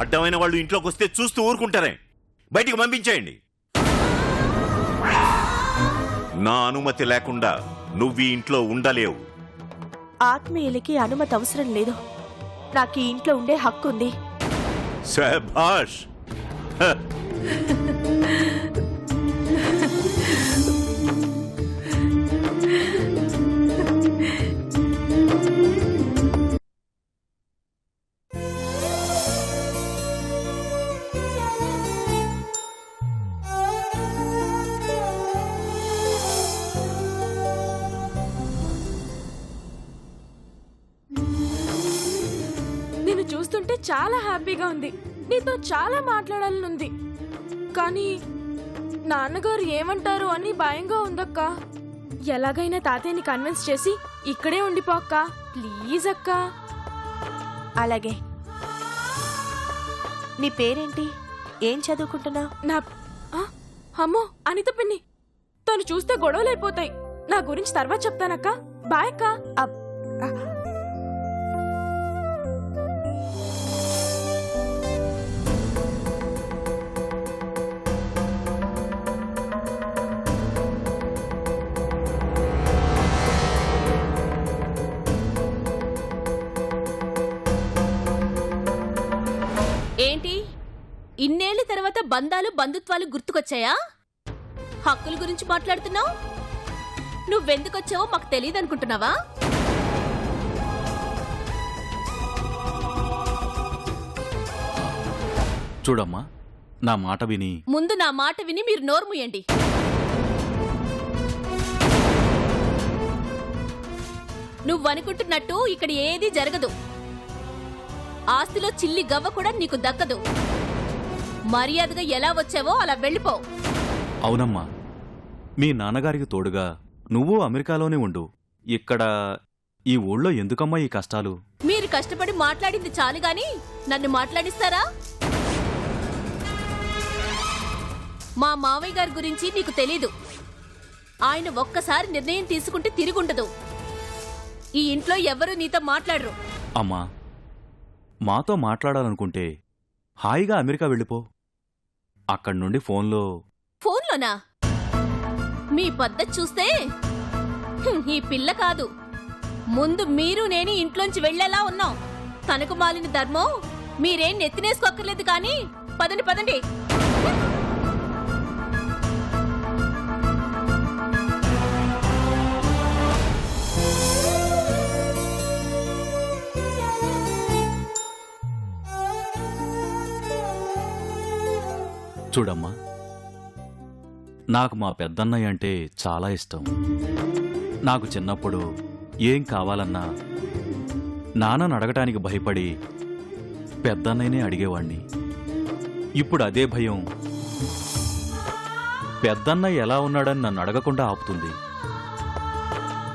అడ్డమైన వాళ్ళు ఇంట్లోకి వస్తే చూస్తూ ఊరుకుంటారే. బయటికి పంపించేయండి. నా అనుమతి లేకుండా నువ్వు ఈ ఇంట్లో ఉండలేవు. ఆత్మీయులకి అనుమతి అవసరం లేదు. నాకు ఈ ఇంట్లో ఉండే హక్కు ఉంది. శభాష్. నిన్ను చూస్తుంటే చాలా హ్యాపీగా ఉంది. నీతో చాలా మాట్లాడాలనుంది. కానీ నాన్నగారు ఏమంటారు అని భయంగా ఉందక్క. ఎలాగైనా తాతయ్యని కన్విన్స్ చేసి ఇక్కడే ఉండిపో అక్క, ప్లీజ్ అక్క. అలాగే. నీ పేరేంటి? ఏం చదువుకుంటున్నావు? నా అమ్మో అనిత పిన్ని, తను చూస్తే గొడవలైపోతాయి. నా గురించి తర్వాత చెప్తానక్క. బాయ్ అక్క. ఏంటి ఇన్నేళ్ల తర్వాత బంధాలు బంధుత్వాలు గుర్తుకొచ్చాయా? హక్కుల గురించి మాట్లాడుతున్నావు. నువ్వెందుకొచ్చావో మాకు తెలియదనుకుంటున్నావా? చూడమ్మా, నా మాట విని. ముందు నా మాట విని మీరు నోర్ముయండి. నువ్వనుకుంటున్నట్టు ఇక్కడ ఏదీ జరగదు. ఆస్తిలో చిల్లి గవ్వ కూడా నీకు దక్కదు. మర్యాదగా ఎలా వచ్చావో అలా వెళ్ళిపో. అవునమ్మా, మీ నాన్నగారికి తోడుగా నువ్వు అమెరికాలోనే ఉండు. ఇక్కడ ఈ ఊళ్ళో ఎందుకమ్మా ఈ కష్టాలు? మీరు కష్టపడి మాట్లాడింది చాలు గాని నన్ను మాట్లాడిస్తారా? మా మావయ్య గారి గురించి నీకు తెలీదు. ఆయన ఒక్కసారి నిర్ణయం తీసుకుంటే తిరుగుండదు. ఈ ఇంట్లో ఎవరూ నీతో మాట్లాడరు. అమ్మా, మాతో మాట్లాడాలనుకుంటే హాయిగా అమెరికా వెళ్ళిపో. అక్కడి నుండి ఫోన్లోనా? మీ పద్ధతి చూస్తే ఈ పిల్ల కాదు. ముందు మీరు నేను ఇంట్లోంచి వెళ్లేలా ఉన్నాం. తనకు మాలిన ధర్మం మీరేం నెత్తినేసుకోక్కర్లేదు కానీ పదండి పదండి. చూడమ్మా, నాకు మా పెద్దన్నయ్య అంటే చాలా ఇష్టం. నాకు చిన్నప్పుడు ఏం కావాలన్నా నాన్నను అడగటానికి భయపడి పెద్దన్నయ్యనే అడిగేవాణ్ణి. ఇప్పుడు అదే భయం పెద్దన్నయ్య ఎలా ఉన్నాడని నన్ను అడగకుండా ఆపుతుంది.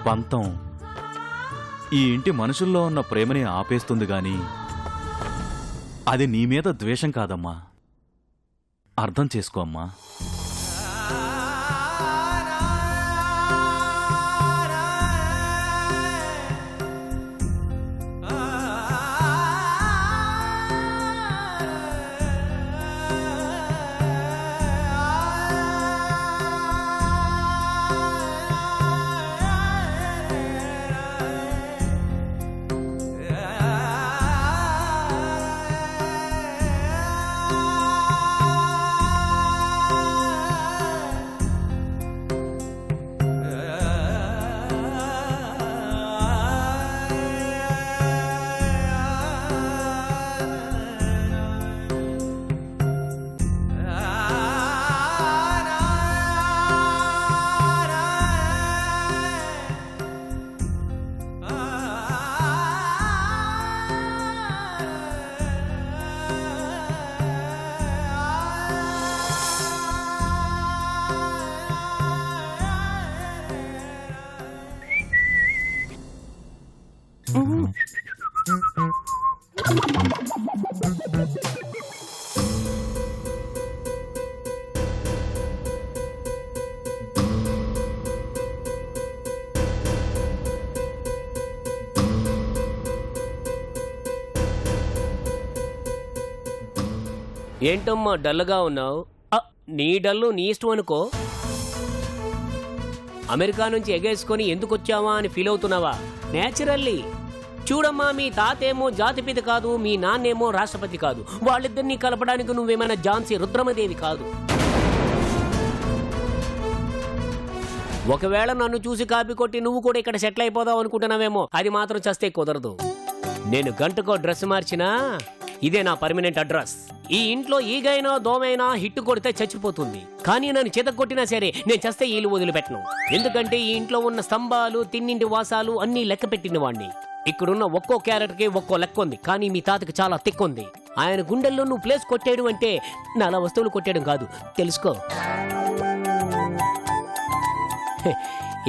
పంతం ఈ ఇంటి మనుషుల్లో ఉన్న ప్రేమని ఆపేస్తుంది గాని అది నీ మీద ద్వేషం కాదమ్మా. అర్థం చేసుకో అమ్మా. ఏంటమ్మా డల్గా ఉన్నావు? నీ డల్లు నీ ఇష్టం అనుకో. అమెరికా నుంచి ఎగేసుకొని ఎందుకు వచ్చావా అని ఫీల్ అవుతున్నావా? నేచురల్లీ. చూడమ్మా, మీ తాతేమో జాతిపిత కాదు, మీ నాన్నేమో రాష్ట్రపతి కాదు. వాళ్ళిద్దరినీ కలపడానికి నువ్వేమైనా ఝాన్సీ రుద్రమదేవి కాదు. ఒకవేళ నన్ను చూసి కాపీ కొట్టి నువ్వు కూడా ఇక్కడ సెటిల్ అయిపోదావు అనుకుంటున్నావేమో. అది మాత్రం చస్తే కుదరదు. నేను గంటకో డ్రెస్ మార్చినా ఇదే నా పర్మనెంట్ అడ్రస్. ఈ ఇంట్లో ఈగైనా దోమైనా హిట్ కొడితే చచ్చిపోతుంది, కానీ నన్ను చేత కొట్టినా సరే నేను చస్తే ఈలు వదిలిపెట్టను. ఎందుకంటే ఈ ఇంట్లో ఉన్న స్తంభాలు, తిన్నింటి వాసాలు అన్నీ లెక్క పెట్టిన వాడిని. ఇక్కడున్న ఒక్కో క్యారెక్టర్కి ఒక్కో లెక్క ఉంది, కానీ మీ తాతకి చాలా తిక్కు ఉంది. ఆయన గుండెల్లో నువ్వు ప్లేస్ కొట్టేయడం అంటే నాలా వస్తువులు కొట్టేయడం కాదు, తెలుసుకో.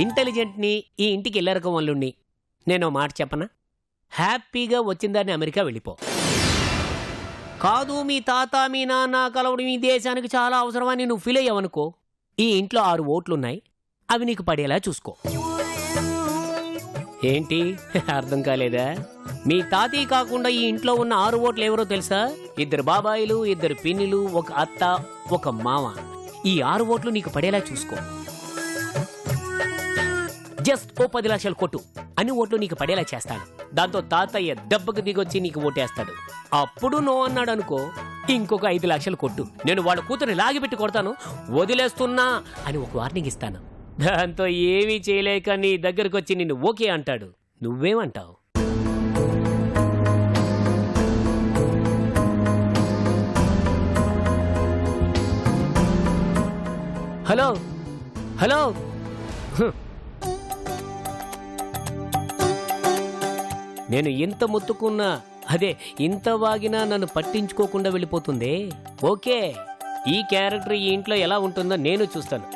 ఇంటెలిజెంట్ని, ఈ ఇంటికి ఇల్లరకం వాళ్ళుండి నేను మాట చెప్పనా? హ్యాపీగా వచ్చిందాన్ని అమెరికా వెళ్ళిపో. కాదు, మీ తాత మీ నాన్న కలవడం ఈ దేశానికి చాలా అవసరమని నువ్వు ఫీల్ అయ్యావనుకో, ఈ ఇంట్లో 6 ఓట్లున్నాయి, అవి నీకు పడేలా చూసుకో. ఏంటి అర్థం కాలేదా? మీ తాతయ్య కాకుండా ఈ ఇంట్లో ఉన్న 6 ఓట్లు ఎవరో తెలుసా? 2 బాబాయిలు, 2 పిన్నిలు, 1 అత్త, 1 మామ. ఈ 6 ఓట్లు నీకు పడేలా చూసుకో. జస్ట్ ఓ 10 లక్షలు కొట్టు, అన్ని ఓట్లు నీకు పడేలా చేస్తాను. దాంతో తాతయ్య దెబ్బకు దిగొచ్చి నీకు ఓటేస్తాడు. అప్పుడు నో అన్నాడు అనుకో, ఇంకొక 5 లక్షలు కొట్టు. నేను వాళ్ళ కూతురు లాగిపెట్టి కొడతాను, వదిలేస్తున్నా అని ఒక వార్నింగ్ ఇస్తాను. దాంతో ఏమీ చేయలేక నీ దగ్గరకు వచ్చి నిన్ను ఓకే అంటాడు. నువ్వేమంటావు? Hello hello. నేను ఎంత మొత్తుకున్నా, అదే ఇంత వాగినా నన్ను పట్టించుకోకుండా వెళ్ళిపోతుందే. ఓకే, ఈ క్యారెక్టర్ ఈ ఇంట్లో ఎలా ఉంటుందో నేను చూస్తాను.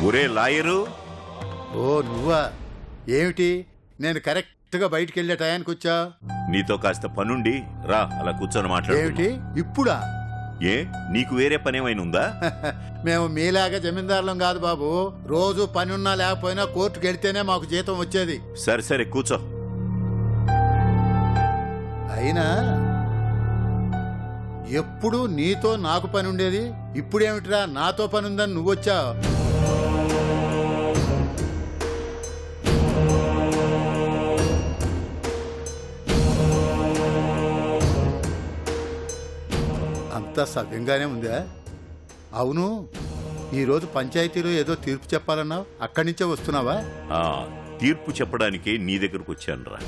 ఒరే లాయరు, ఓ నువ్వా? ఏమిటి, నేను కరెక్ట్గా బయటికి వెళ్ళే టయానికి వచ్చా? నీతో కాస్త పనుండి రా, అలా కూర్చొని మాట్లాడు. ఏమిటి ఇప్పుడా? ఏ, నీకు వేరే పనేమైనా ఉందా? మేము మీలాగా జమీందారులం కాదు బాబు. రోజు పని ఉన్నా లేకపోయినా కోర్టుకు వెళ్తేనే మాకు జీతం వచ్చేది. సరే సరే కూర్చో. అయినా ఎప్పుడు నీతో నాకు పని ఉండేది, ఇప్పుడేమిట్రా నాతో పని ఉందని నువ్వొచ్చావు? అంతా సవ్యంగానే ఉందా? అవును, ఈరోజు పంచాయతీలో ఏదో తీర్పు చెప్పాలన్నావు, అక్కడి నుంచే వస్తున్నావా? తీర్పు చెప్పడానికే నీ దగ్గరకు వచ్చానురా,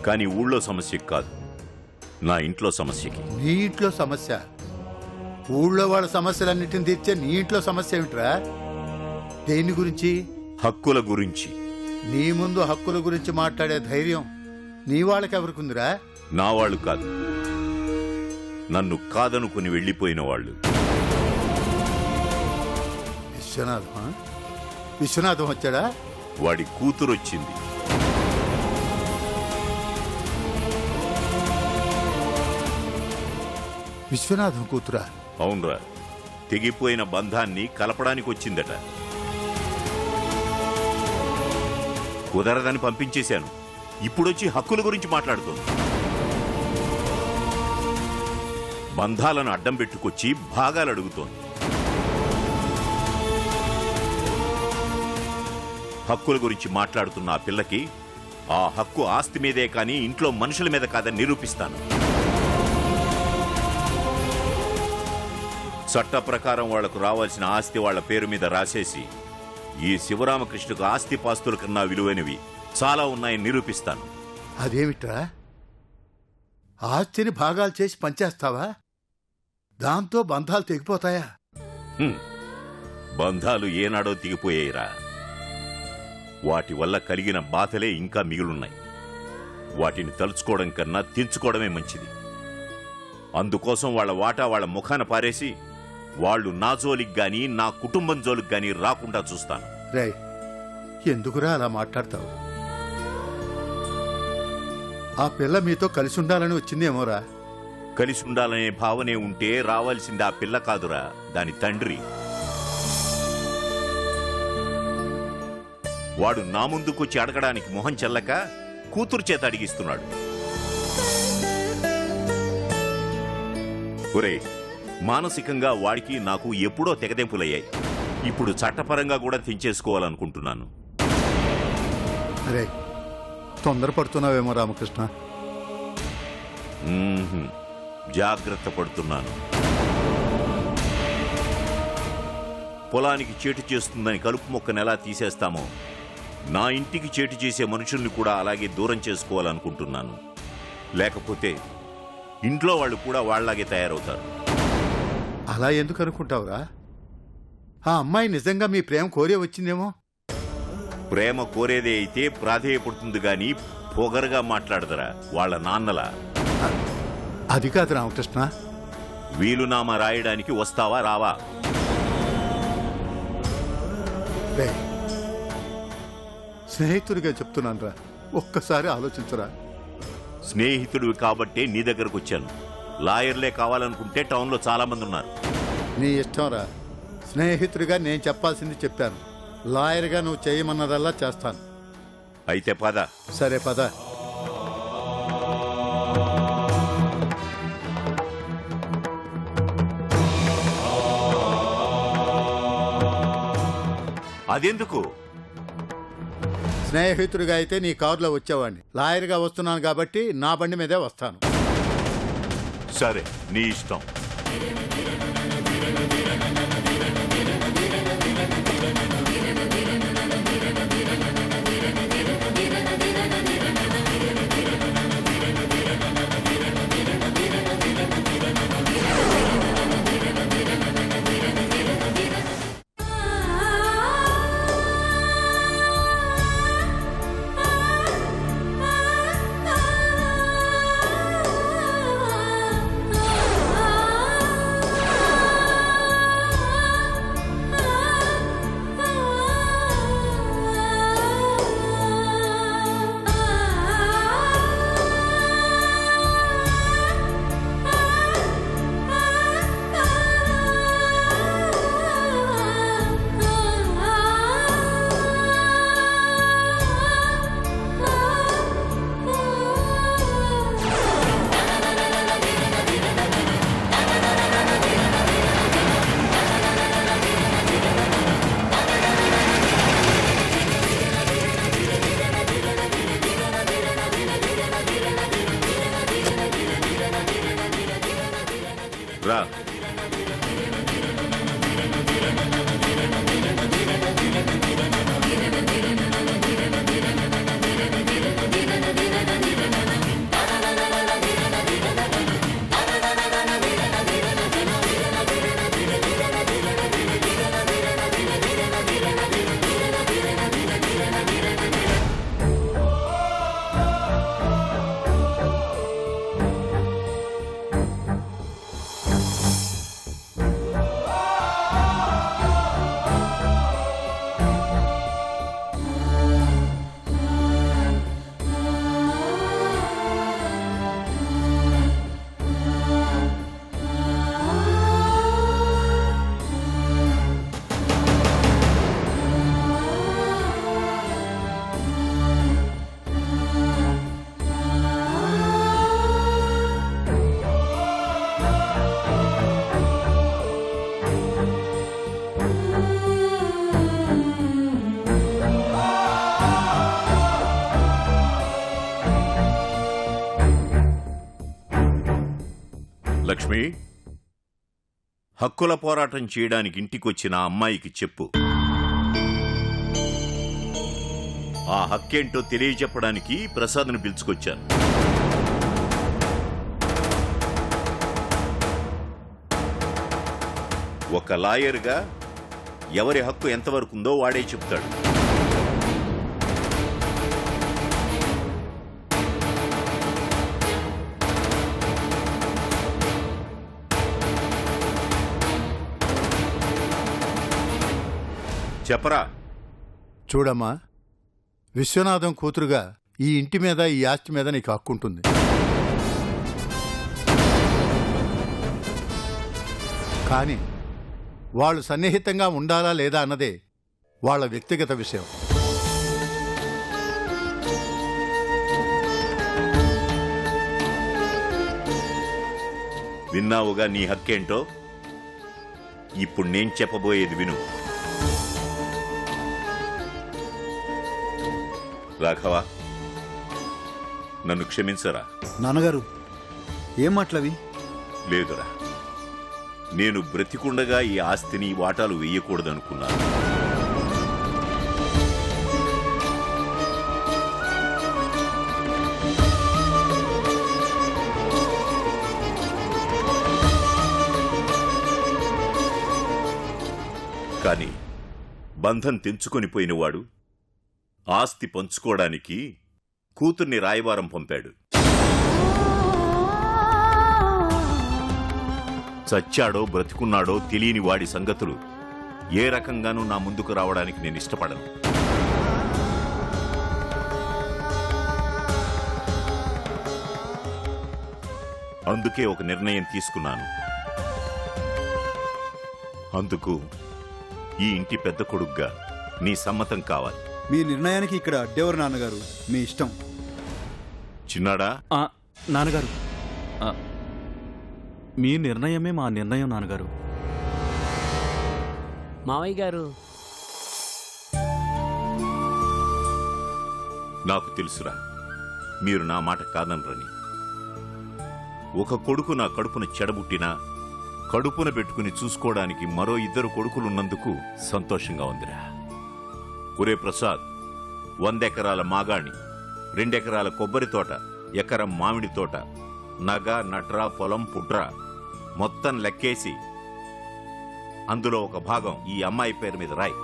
కానీ ఊళ్ళో సమస్యకి కాదు, నా ఇంట్లో సమస్యకి. నీ ఇంట్లో సమస్య? ఊళ్ళో వాళ్ళ సమస్యలన్నిటిని తీర్చే నీ ఇంట్లో సమస్య ఏమిట్రా? దేని గురించి? హక్కుల గురించి. నీ ముందు హక్కుల గురించి మాట్లాడే ధైర్యం నీ వాళ్ళకెవరికుందిరా? నా వాళ్ళు కాదు, నన్ను కాదనుకుని వెళ్ళిపోయిన వాళ్ళు. విశ్వనాథం వచ్చాడా? వాడి కూతురు వచ్చింది. విశ్వనాథం కూతురా? అవునరా, తెగిపోయిన బంధాన్ని కలపడానికి వచ్చిందట. కుదరదని పంపించేశాను, ఇప్పుడొచ్చి హక్కుల గురించి మాట్లాడుతోంది. బంధాలను అడ్డం పెట్టుకొచ్చి భాగాలు అడుగుతోంది. హక్కుల గురించి మాట్లాడుతున్న ఆ పిల్లకి ఆ హక్కు ఆస్తి మీదే కానీ ఇంట్లో మనుషుల మీద కాదని నిరూపిస్తాను. చట్ట ప్రకారం వాళ్లకు రావాల్సిన ఆస్తి వాళ్ల పేరు మీద రాసేసి ఈ శివరామకృష్ణకు ఆస్తి పాస్తుల కన్నా విలువైనవి చాలా ఉన్నాయని నిరూపిస్తాను. అదేమిట్రా, ఆస్తిని భాగాలు చేసి పంచేస్తావా? దాంతో బంధాలు తెగిపోతాయా? బంధాలు ఏనాడో తెగిపోయాయిరా. వాటి వల్ల కలిగిన బాధలే ఇంకా మిగులున్నాయి. వాటిని తలుచుకోవడం కన్నా తెంచుకోవడమే మంచిది. అందుకోసం వాళ్ళ వాటా వాళ్ళ ముఖాన పారేసి వాళ్ళు నా జోలికి గాని నా కుటుంబం జోలికి గాని రాకుండా చూస్తాను. రేయ్, ఎందుకురా అలా మాట్లాడతావు? ఆ పిల్ల మీతో కలిసి ఉండాలని వచ్చిందేమోరా. కలిసి ఉండాలనే భావనే ఉంటే రావాల్సింది ఆ పిల్ల కాదురా, దాని తండ్రి. వాడు నా ముందుకొచ్చి అడగడానికి మొహం చెల్లక కూతురు చేత అడిగిస్తున్నాడు. ఒరే, మానసికంగా వాడికి నాకు ఎప్పుడో తెగదెంపులయ్యాయి. ఇప్పుడు చట్టపరంగా కూడా తెంచేసుకోవాలనుకుంటున్నాను. రే, తొందరపడుతున్నావేమో రామకృష్ణ. జాగ్రత్త పడుతున్నాను. పొలానికి చేటు చేస్తుందని కలుపు మొక్కను ఎలా తీసేస్తామో నా ఇంటికి చేటు చేసే మనుషుల్ని కూడా అలాగే దూరం చేసుకోవాలనుకుంటున్నాను. లేకపోతే ఇంట్లో వాళ్ళు కూడా వాళ్ళలాగే తయారవుతారు. అలా ఎందుకు అనుకుంటావురా? ఆ అమ్మాయి నిజంగా మీ ప్రేమ కోరే వచ్చిందేమో. ప్రేమ కోరేదే అయితే ప్రాధేయపడుతుంది గాని పొగరుగా మాట్లాడదరా వాళ్ళ నాన్నలా. అది కాదు రామకృష్ణ. వీలునామా రాయడానికి వస్తావా రావా? రే, స్నేహితుడిగా చెప్తున్నాను రా, ఒక్కసారి ఆలోచించరా. స్నేహితుడివి కాబట్టే నీ దగ్గరకు వచ్చాను. లాయర్లే కావాలనుకుంటే టౌన్లో చాలా మంది ఉన్నారు. నీ ఇష్టం రా. స్నేహితుడిగా నేను చెప్పాల్సింది చెప్పాను. లాయర్గా నువ్వు చేయమన్నదల్లా చేస్తాను. అయితే పద. సరే పద. అదెందుకు? స్నేహితుడిగా అయితే నీ కారులో వచ్చేవాడిని. లాయర్గా వస్తున్నాను కాబట్టి నా బండి మీదే వస్తాను. సరే, నీ ఇష్టం. రా. లక్ష్మి, హక్కుల పోరాటం చేయడానికి ఇంటికొచ్చిన అమ్మాయికి చెప్పు. ఆ హక్కేంటో తెలియజెప్పడానికి ప్రసాద్ను పిలుచుకొచ్చాను. ఒక లాయర్గా ఎవరి హక్కు ఎంతవరకు ఉందో వాడే చెప్తాడు. చెప్పరా. చూడమ్మా, విశ్వనాథం కూతురుగా ఈ ఇంటి మీద ఈ ఆస్తి మీద నీకు హక్కుంటుంది. కానీ వాళ్ళు సన్నిహితంగా ఉండాలా లేదా అన్నదే వాళ్ళ వ్యక్తిగత విషయం. విన్నావుగా నీ హక్కేంటో. ఇప్పుడు నేను చెప్పబోయేది విను. రాఘవ, నన్ను క్షమించరా. నాన్నగారు ఏం మాటలవి? లేదురా, నేను బ్రతికుండగా ఈ ఆస్తిని వాటాలు వేయకూడదనుకున్నాను. కానీ బంధం తెంచుకొని పోయినవాడు ఆస్తి పంచుకోవడానికి కూతుర్ని రాయబారం పంపాడు. చచ్చాడో బ్రతికున్నాడో తెలియని వాడి సంగతులు ఏ రకంగానూ నా ముందుకు రావడానికి నేను ఇష్టపడను. అందుకే ఒక నిర్ణయం తీసుకున్నాను. అందుకు ఈ ఇంటి పెద్ద కొడుగ్గా నీ సమ్మతం కావాలి. మీ నిర్ణయానికి ఇక్కడ అడ్డేవారు నాన్నగారు, మీ ఇష్టం. చిన్నాడా, నాన్నగారు, మీ నిర్ణయమే మా నిర్ణయం నాన్నగారు. మావయ్య గారు, నాకు తెలుసురా, మీరు నా మాట కాదనరని. ఒక కొడుకు నా కడుపున చెడబుట్టినా కడుపున పెట్టుకుని చూసుకోవడానికి మరో 2 కొడుకులున్నందుకు సంతోషంగా ఉందిరా. ఒరే ప్రసాద్, 100 ఎకరాల మాగాణి, 2 ఎకరాల కొబ్బరి తోట, ఎకరం మామిడి తోట, నగ నట్ర పొలం పుట్ర మొత్తం లెక్కేసి అందులో ఒక భాగం ఈ అమ్మాయి పేరు మీద రాయి.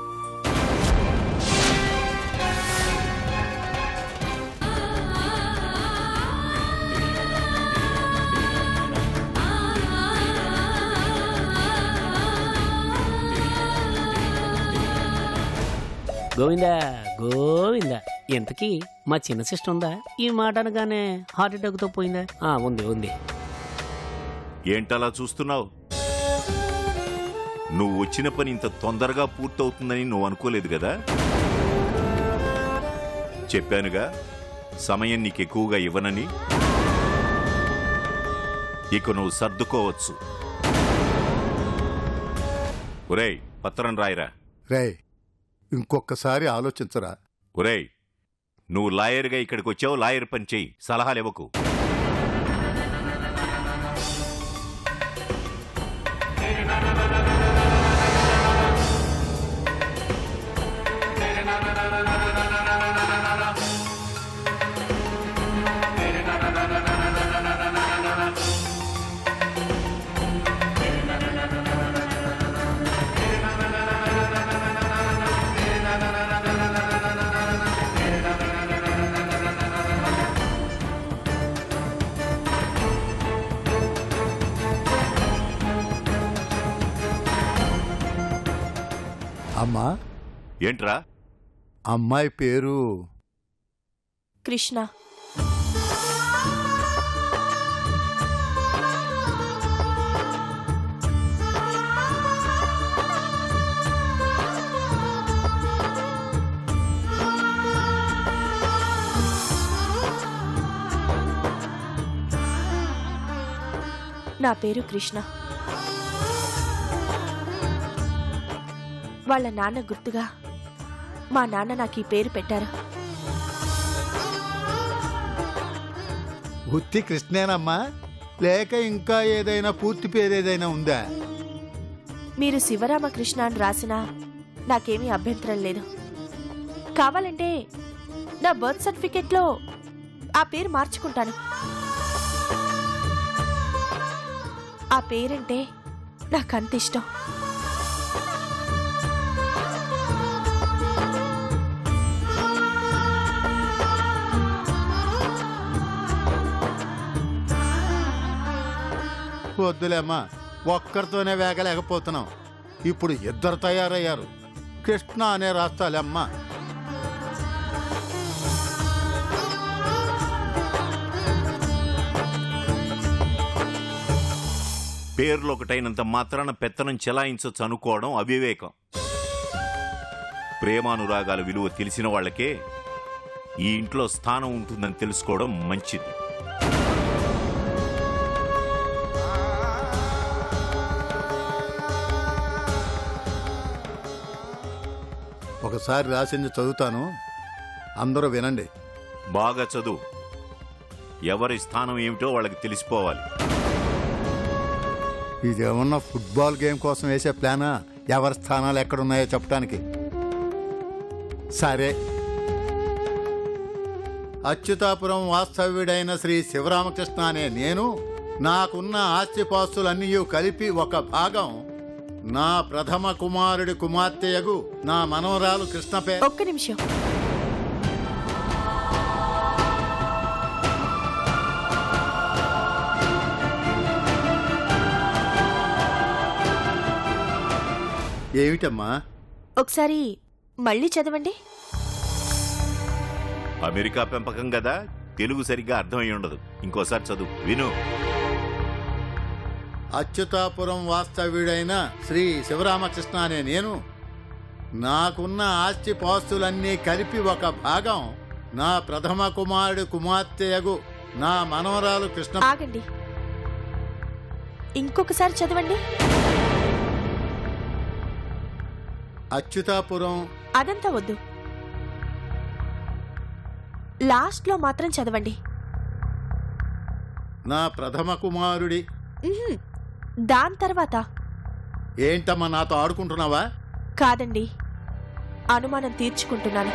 గోవిందా గోవిందా. ఎంతకీ మా చిన్న సిస్టర్ ఉందా? ఈ మాట అనగానే హార్ట్ అటాక్తో పోయిందా? ఉంది ఉంది. ఏంటలా చూస్తున్నావు? నువ్వు వచ్చిన పని ఇంత తొందరగా పూర్తవుతుందని నువ్వు అనుకోలేదు కదా. చెప్పానుగా సమయం నీకెక్కువగా ఇవ్వనని. ఇక నువ్వు సర్దుకోవచ్చు. ఒరేయ్, పత్రం రాయరా. రేయ్, ఇంకొకసారి ఆలోచించరా. ఒరేయ్, నువ్వు లాయర్గా ఇక్కడికి వచ్చావు, లాయర్ పని చెయ్యి, సలహాలు ఇవ్వకు. అమ్మా, ఏంట్రా? అమ్మాయి పేరు కృష్ణ. నా పేరు కృష్ణ. వాళ్ళ నాన్న గుర్తుగా మా నాన్న నాకు ఈ పేరు పెట్టారు. గుత్తి కృష్ణేనమ్మా, లేక ఇంకా ఏదైనా పూర్తి పేరేదైనా ఉందా? మీరు శివరామకృష్ణ అని రాసినా నాకేమీ అభ్యంతరం లేదు. కావాలంటే నా బర్త్ సర్టిఫికెట్లో ఆ పేరు మార్చుకుంటాను. ఆ పేరంటే నాకంత ఇష్టం. వద్దులేమ్మా, ఒక్కరితోనే వేగలేకపోతున్నాం. ఇప్పుడు 2 తయారయ్యారు. కృష్ణ అనే రాస్తాలమ్మా. పేర్లు ఒకటైనంత మాత్రాన పెత్తనం చెలాయించొచ్చు అనుకోవడం అవివేకం. ప్రేమానురాగాల విలువ తెలిసిన వాళ్ళకే ఈ ఇంట్లో స్థానం ఉంటుందని తెలుసుకోవడం మంచిది. ఒకసారి రాసింది చదువుతాను, అందరూ వినండి. బాగా చదువు. ఎవరి స్థానం ఏమిటో వాళ్ళకి తెలిసిపోవాలి. ఇదేమన్నా ఫుట్బాల్ గేమ్ కోసం వేసే ప్లానా? ఎవరి స్థానాలు ఎక్కడున్నాయో చెప్పడానికి. సరే, అచ్యుతాపురం వాస్తవ్యుడైన శ్రీ శివరామకృష్ణ అనే నేను నాకున్న ఆస్తిపాస్తులన్నీ కలిపి ఒక భాగం నా ప్రథమ కుమారుడి కుమార్తెయగు నా మనవరాలు కృష్ణపే. ఒక్క నిమిషం. ఏమిటమ్మా? ఒకసారి మళ్ళీ చదవండి. అమెరికా పెంపకం కదా, తెలుగు సరిగ్గా అర్థమై ఉండదు. ఇంకోసారి చదువు, విను. అచ్యుతాపురం వాస్తవ్యుడైన శ్రీ శివరామకృష్ణ అనే నేను నాకున్న ఆస్తిపాస్తులన్నీ కలిపి ఒక భాగం నా ప్రథమ కుమారుడి కుమార్తెయగు నా మనవరాలు కృష్ణ. ఆగండి, ఇంకొకసారి చదవండి. అచ్యుతాపురం. అదంతా వద్దు, లాస్ట్లో మాత్రం చదవండి. నా ప్రథమ కుమారుడి. ఉహుం, దాని తర్వాత. ఏంటమ్మా నాతో ఆడుకుంటున్నావా? కాదండి, అనుమానం తీర్చుకుంటున్నాను.